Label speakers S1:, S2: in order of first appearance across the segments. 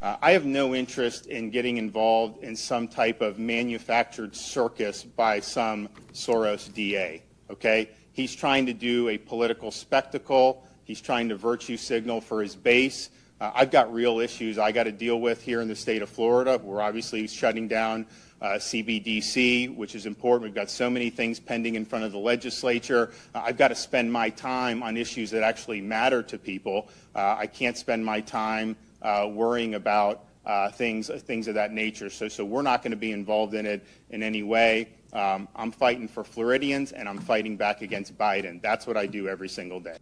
S1: I have no interest in getting involved in some type of manufactured circus by some Soros DA, okay? He's trying to do a political spectacle. He's trying to virtue signal for his base. I've got real issues I got to deal with here in the state of Florida. We're obviously shutting down CBDC, which is important. We've got so many things pending in front of the legislature. I've got to spend my time on issues that actually matter to people. I can't spend my time worrying about things of that nature. So we're not going to be involved in it in any way. I'm fighting for Floridians, and I'm fighting back against Biden. That's what I do every single day.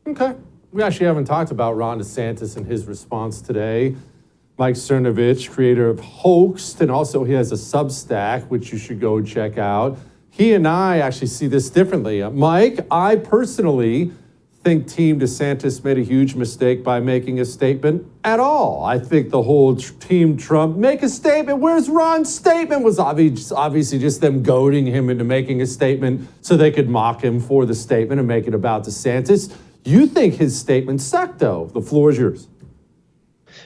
S2: Okay. We actually haven't talked about Ron DeSantis and his response today. Mike Cernovich, creator of Hoaxed, and also he has a Substack, which you should go check out. He and I actually see this differently. Mike, I personally think Team DeSantis made a huge mistake by making a statement at all. I think the whole Team Trump make a statement. Where's Ron's statement? Was obviously just them goading him into making a statement so they could mock him for the statement and make it about DeSantis. You think his statement sucked, though. The floor is yours.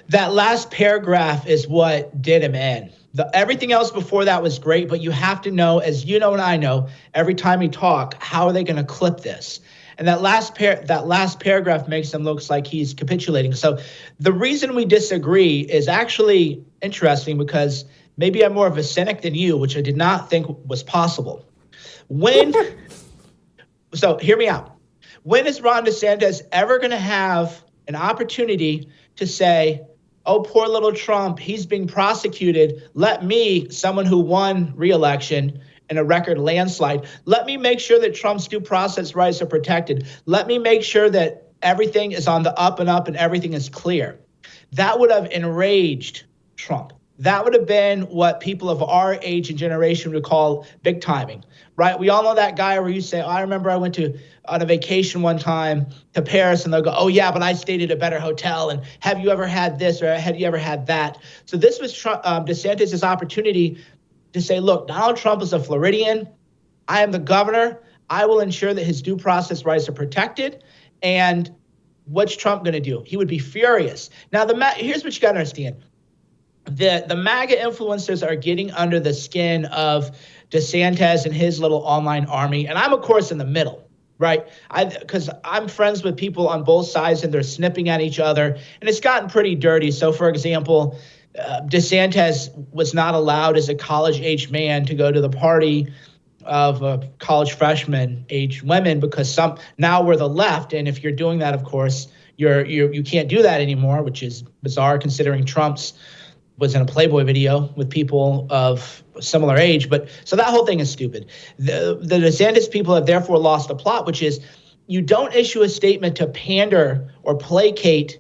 S3: That last paragraph is what did him in. Everything else before that was great, but you have to know, as you know and I know, every time we talk, how are they going to clip this? And that last paragraph makes him look like he's capitulating. So the reason we disagree is actually interesting because maybe I'm more of a cynic than you, which I did not think was possible. So hear me out. When is Ron DeSantis ever going to have an opportunity to say, oh, poor little Trump, he's being prosecuted. Let me, someone who won re-election in a record landslide, let me make sure that Trump's due process rights are protected. Let me make sure that everything is on the up and up and everything is clear. That would have enraged Trump. That would have been what people of our age and generation would call big timing, right? We all know that guy where you say, oh, I remember I went on a vacation one time to Paris, and they'll go, oh yeah, but I stayed at a better hotel, and have you ever had this or have you ever had that? So this was DeSantis' opportunity to say, look, Donald Trump is a Floridian. I am the governor. I will ensure that his due process rights are protected. And what's Trump going to do? He would be furious. Now, here's what you got to understand. The MAGA influencers are getting under the skin of DeSantis and his little online army. And I'm, of course, in the middle, right? Because I'm friends with people on both sides and they're snipping at each other. And it's gotten pretty dirty. So, for example, DeSantis was not allowed as a college-aged man to go to the party of college freshman-aged women because now we're the left. And if you're doing that, of course, you can't do that anymore, which is bizarre considering Trump's was in a Playboy video with people of similar age. But so that whole thing is stupid. The DeSantis people have therefore lost the plot, which is you don't issue a statement to pander or placate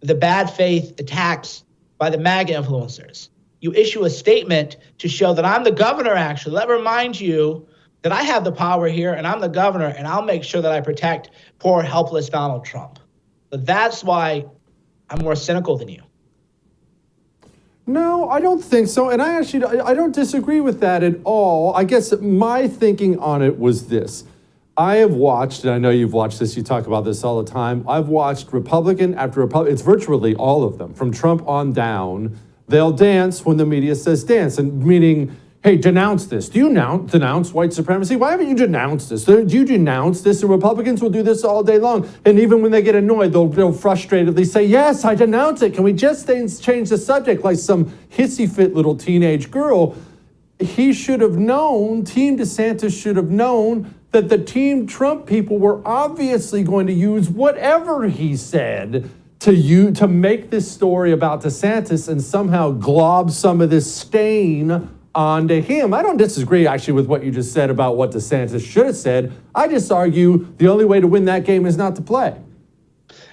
S3: the bad faith attacks by the MAGA influencers. You issue a statement to show that I'm the governor, actually. Let me remind you that I have the power here and I'm the governor and I'll make sure that I protect poor, helpless Donald Trump. But that's why I'm more cynical than you.
S2: No, I don't think so. And I don't disagree with that at all. I guess my thinking on it was this. I have watched, and I know you've watched this, you talk about this all the time. I've watched Republican after Republican. It's virtually all of them, from Trump on down. They'll dance when the media says dance, and meaning, hey, denounce this. Do you denounce white supremacy? Why haven't you denounced this? Do you denounce this? And Republicans will do this all day long. And even when they get annoyed, they'll frustratedly say, yes, I denounce it. Can we just change the subject like some hissy fit little teenage girl? He should have known, Team DeSantis should have known that the Team Trump people were obviously going to use whatever he said to make this story about DeSantis and somehow glob some of this stain onto him. I don't disagree, actually, with what you just said about what DeSantis should have said. I just argue the only way to win that game is not to play.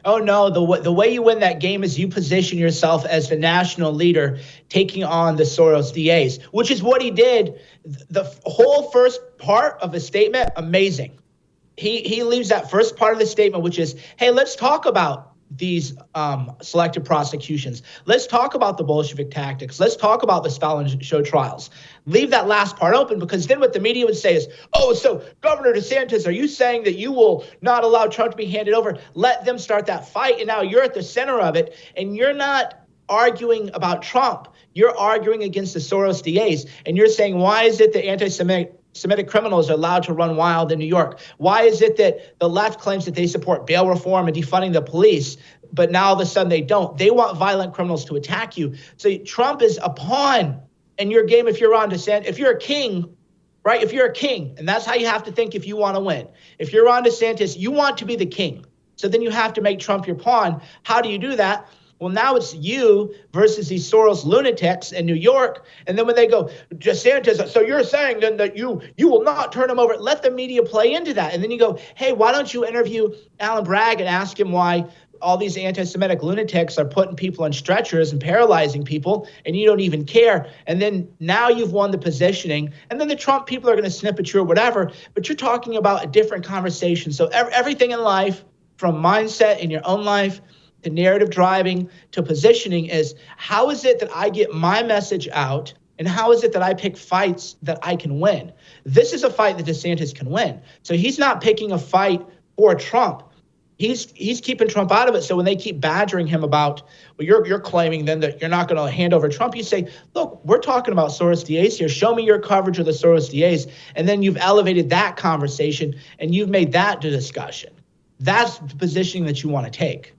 S3: Oh, no. The way you win that game is you position yourself as the national leader taking on the Soros DAs, which is what he did. The whole first part of the statement, amazing. He leaves that first part of the statement, which is, hey, let's talk about these selective prosecutions. Let's talk about the Bolshevik tactics. Let's talk about the Stalin show trials. Leave that last part open, because then what the media would say is, oh, so Governor DeSantis, are you saying that you will not allow Trump to be handed over? Let them start that fight. And now you're at the center of it, and you're not arguing about Trump. You're arguing against the Soros DAs, and you're saying, why is it that Semitic criminals are allowed to run wild in New York? Why is it that the left claims that they support bail reform and defunding the police, but now all of a sudden they don't? They want violent criminals to attack you. So Trump is a pawn in your game if you're Ron DeSantis. If you're a king, right? If you're a king, and that's how you have to think if you want to win. If you're Ron DeSantis, you want to be the king. So then you have to make Trump your pawn. How do you do that? Well, now it's you versus these Soros lunatics in New York. And then when they go, DeSantis, so you're saying then that you will not turn him over. Let the media play into that. And then you go, hey, why don't you interview Alan Bragg and ask him why all these anti-Semitic lunatics are putting people on stretchers and paralyzing people, and you don't even care. And then now you've won the positioning. And then the Trump people are going to snip at you or whatever. But you're talking about a different conversation. So everything in life, from mindset in your own life, to narrative driving, to positioning, is how is it that I get my message out, and how is it that I pick fights that I can win? This is a fight that DeSantis can win. So he's not picking a fight for Trump. He's keeping Trump out of it. So when they keep badgering him about, well, you're claiming then that you're not going to hand over Trump, you say, look, we're talking about Soros DAs here. Show me your coverage of the Soros DAs. And then you've elevated that conversation, and you've made that the discussion. That's the positioning that you want to take.